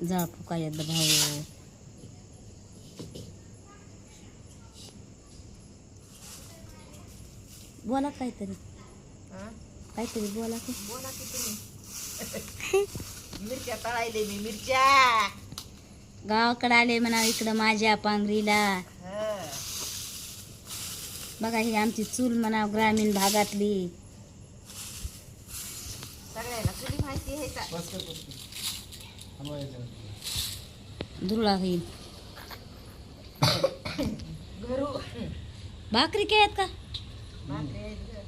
जाळ फुका येत भाऊ. बोला काहीतरी काहीतरी बोला की. बोला की तुम्ही. मिरच्या तळायले मी मिरच्या. गावाकडे आले म्हणा इकडं माझ्या पांघरीला. हं. बघा ही आमची चूल म्हणा ग्रामीण भागातली. सगळ्याला तुली माहिती आहे का? धुरळा होईल. घरू भाकरी केल्यात का? भाकरी आहेत गं.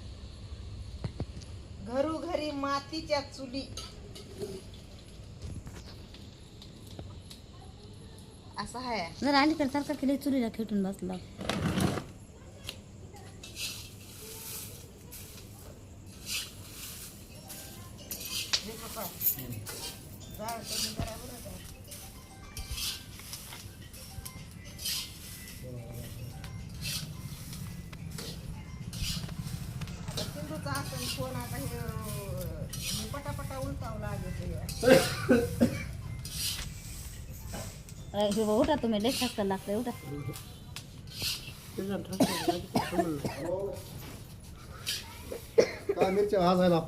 घरोघरी मातीच्या चुली. असं आहे. जर अलीकडे सारखा केली चुलीला खेटून बसला. हे पप्पा, जाळ कमी करा बरं का. आता सिंधूचा असेल फोन आता हे पटापटा उलटावं लागेल. उठा तुम्ही लय खास लागतंय उठा. काय मिरच्या भाजायला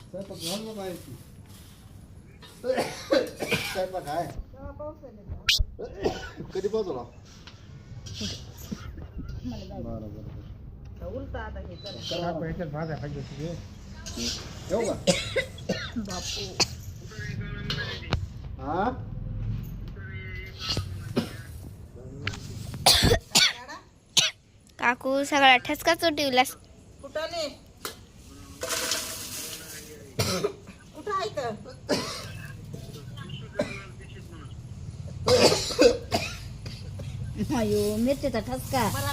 स्वयंपाक झालं काय स्वयंपाक आहे तेव्हा पाऊस आले कधी पोहोचला बरं बरं का उलटा आता हे चला. येऊ का बापू हा काकू सगळा ठसका चोटिवलास. कुठं नाही कुठं आहे तर अयो मिरचीचा ठसका. मला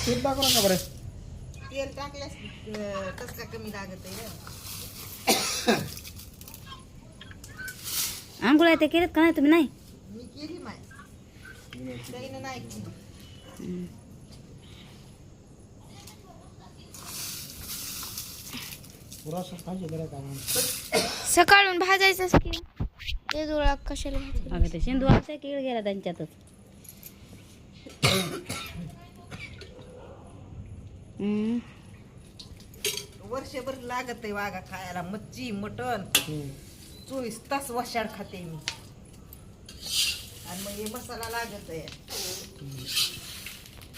पीठ टाकू नका बरं तेल टाकल्यास कसं का कमी लागत आहे. आंघोळ्या ते केलेत का नाही तुम्ही? नाही मी केली माय त्याईनं नाही केली. सकाळून भाजायचंच की ते जुळा कशाला भाजायचं? अगं ते शेंदू आमचा केळ गेला त्यांच्यातच. वर्षभर लागत आहे वागा खायला. मच्छी मटण 24 तास वशाड खाते मी. आणि मग हे मसाला लागत आहे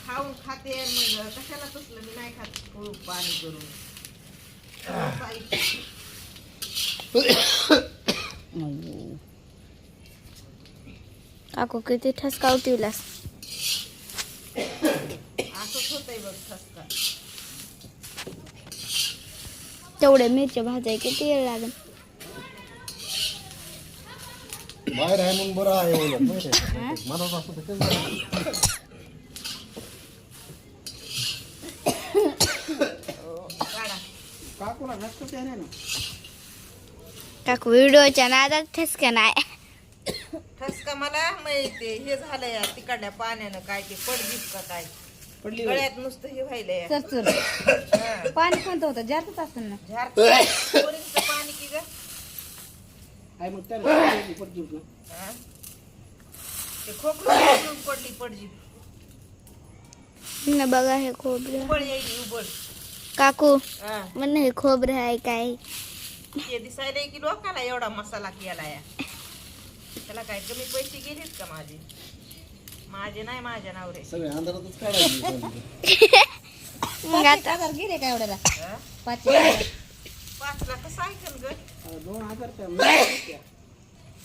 खाऊन खाते. मग कशाला तसलं मी नाही खात. खूप पाणी करून अयो काकू किती ठसका उठवलास. असंच होतंय बघ ठसका. तेवढे मिरच्या भाजाय किती वेळ लागेल? बाहेर आहे म्हणून बरं आहे एवढं माहिती आहे. मनात असं तर काही काढा. काकूला जास्त ते नाही ना काकू व्हिडिओच्या नादात ठसका नाही. ठसका मला माहिती हे झालंय तिकडल्या पाण्यानं. काय ते पडजीप का काय गळ्यात नुसतं हे व्हायलंय. चरचर हा. पाणी कोणतं होतं जातच असेल ना. बोरिंगचं पाणी की ग. हा? ते खोकलं पडली पडजीप. न बघा हे खोबरं. उबळ यायची उबळ. काकू हा. म्हण हे खोबरं आहे काय? ते दिसायला की लोकाला एवढा मसाला केला या. त्याला काय कमी पैसे गेलेत का माझे? माझे नाही माझ्या नावरे. सगळे अंधारातच काढायचे मग आता 5,000 गेले का एवढ्याला? हा? 5,000. 5 लाख कसं ऐकन ग? 2,000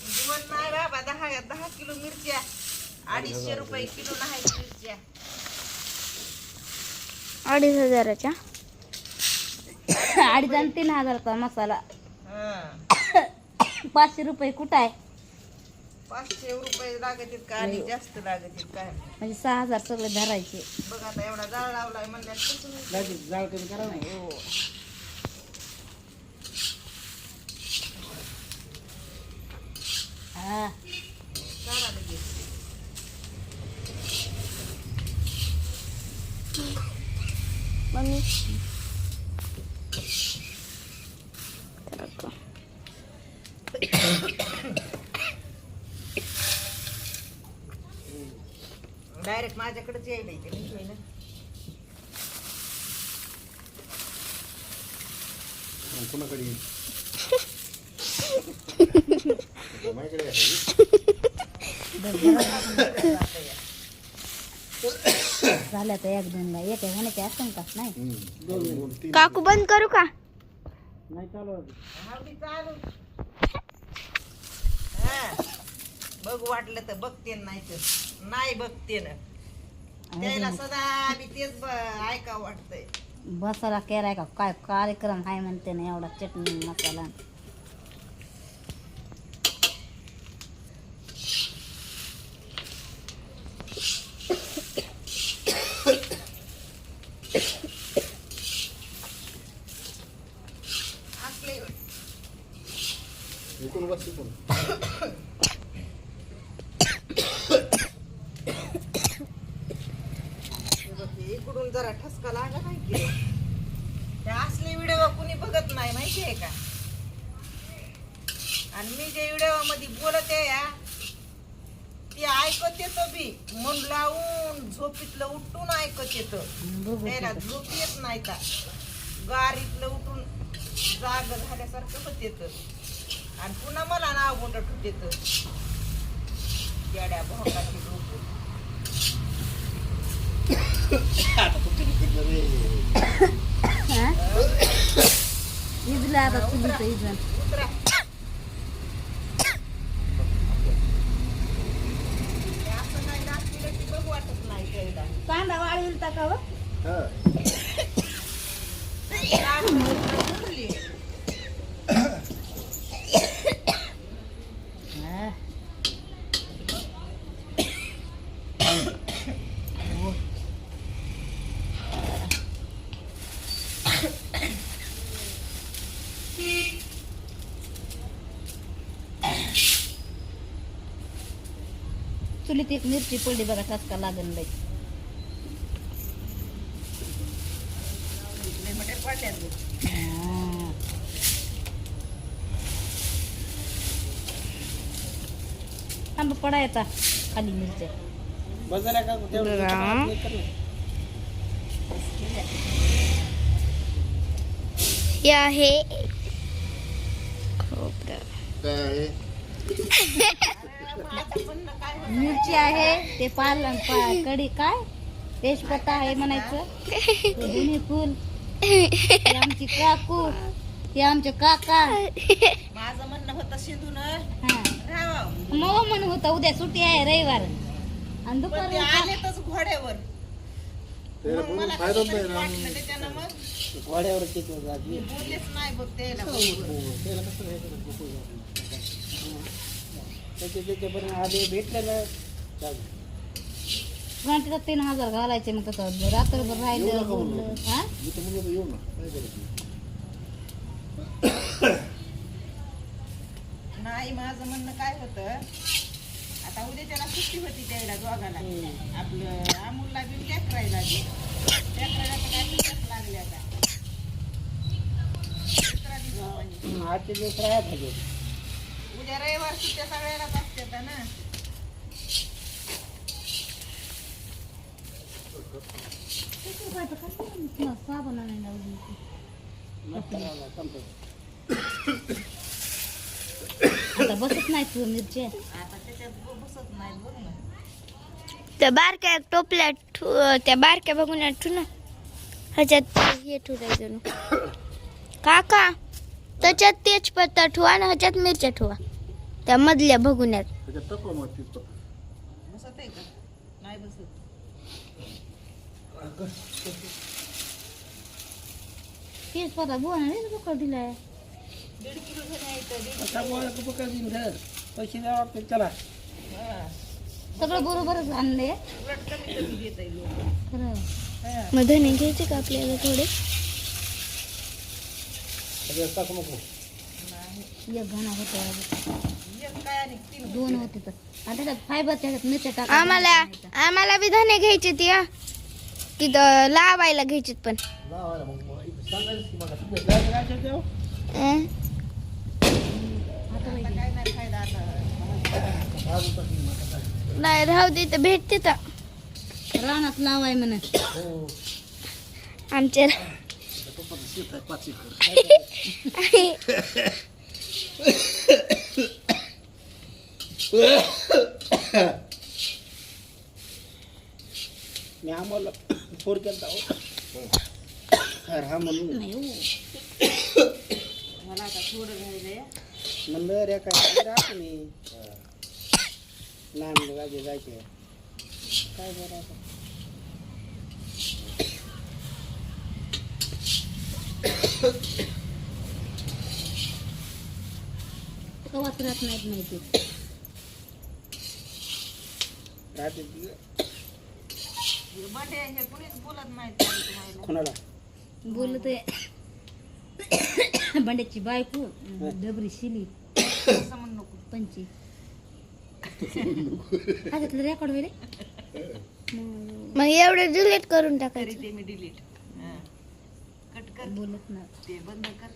जीवन नाही बाबा. 10 किलो मिरच्या 250 रुपये किलो नाही मिरच्या. 2,500च्या 2,500 आणि 3,000चा मसाला. हा. 500 रुपये कुठं आहे? 500 रुपये लागत का आणि जास्त लागत काय? म्हणजे 6,000 सगळे धरायचे. बघ आता एवढा जाळ लावलाय म्हणल्यावर कसं होईल? जाळ कमी करा नाही हो. हा काढा लगेच. मम्मी डायरेक्ट माझ्याकडेच यायला इथे नाही होय ना. कोणाकडे येईल? माझ्याकडे आहे. झाल्या तर एक दोनला एक आहे म्हणे ते असं का नाही. दोन, तीन. काकू बंद करू का? हा, मी चालू. हा. बघ वाटलं तर बघते नाही तर नाही बघते ना. त्याला सदा मी तेच ऐका वाटतंय. बसायला केलाय का काय कार्यक्रम आहे म्हणते ना एवढा चटणी मसाला. असले इकडून बस इकडून. इकडून जरा ठसका लागा नाही की त्या असले व्हिडिओ कुणी बघत नाही माहिती आहे का. आणि मी जे व्हिडिओ मध्ये बोलते या ते ऐकत येतं बी मन लावून झोपीतलं उठून ऐकत येतं. त्याला झोप येत नाही का गारीतलं उठून जाग झाल्यासारखं होत येतं. आणि पुन्हा मला नाव बोलत होत येतं येड्या भोकाची डोकं. इजला आता चुलीचं इजन. उतरा. हे असं नाही दाखविलं की बघू वाटत नाही त्याला. कांदा वाळील टाकावं. हा. उरली. चुलीत एक मिरची पडली बघा ठसका लागन बाई. लय मोठे पडल्यात बघ. आंबा पडायचा खाली मिरच्या. हे आहे खोबरं. काय आहे? मिरची आहे ते कढी काय तेजपत्ता आहे म्हणायचं. ते दोन्ही फुल ते आमची काकू ते आमचे काका. माझं म्हणणं होतं शिंदून हा राहावं. मग म्हणून होतं उद्या सुट्टी आहे रविवार आणि पण ते दुपारी आलेतच घोड्यावर. त्याला मग बोलून मला फायदा कसं तरी नाही वाटलं ना. त्याच्यानं मग मी बोललेच नाही बघ त्याला. त्याला कसं घ्यायचं? घंटेला 3000 घालायचे मग तसं रात्रभर राहिलं एवढं खाऊ बोललं. नको. हा मी तर म्हणलं येऊ ना. काय करायचं? नाही माझं म्हणणं काय होतं आता उद्या त्याला सुट्टी होती त्याला दोघाला. आपलं अमूलला बी लेकरायला बी. लेकरायला तर काय सुट्ट्याच लागल्या आता. दुसरा दिवस उद्या रविवार सुट्ट्या सगळ्यालाच असतात ना. साबण आणायला लावली. आता बसत नाही तू मिरची. आता त्याच्यात बसत नाही बघ ना. त्या बारक्या टोपल्या त्या बारक्या बघून ठेवू ना. ह्याच्यात हे ठेवायचं ना. काका त्याच्यात तेजपत्ता ठेवा ना ह्याच्यात मिरच्या ठेवा त्या मधल्या भगुन्यात. त्याच्यात टाकू मग ती तो. बसत आहे का नाही बसत. तेजपत्ता बोला नाही बुकर दिलाय. 1.5 किलो झालं इथं. हा. सगळं बरोबरच आणले उलट कमी कमी देत आहे लोक. खरं. हा. मग धने घ्यायचे का आपल्याला थोडे. त्याच्यात टाकू नको. नाही. एक घणा होता एक काय आणि 3 दोन होते तर आणि त्याच्यात फायबर त्याच्यात मिरच्या टाका. आम्हाला बी धने घ्यायचे ती तिथं लावायला घ्यायचे पण. लावायला मग इथं सांगायचं की मला सुद्धा. आता काय नाही फायदा आता. आज टाकली मग आता. नाही राहू दे तर भेटते तर. रानात लावाय म्हण. हो आमच्या पप्पाचं शेत आहे 5 एकर. मी आम्हाला फोन केला हा म्हणून नाही हो. मला आता थोडं राहिलंय. म्हणलं रे काय राहतो मी लहान गावी जायचे काय करायचं कवाच राहत नाहीत माहिती. राहते बंडे हे कुणीच बोलत नाही तुम्हाला. कोणाला बोलत आहे बंड्याची बायको डबरी शिली असं म्हणू नको. पंची हातातलं रेकॉर्ड होईल. मग एवढं डिलीट करून तरी टाकायचं. ते मी डिलीट कट कर. बोलत ना ते बंद कर.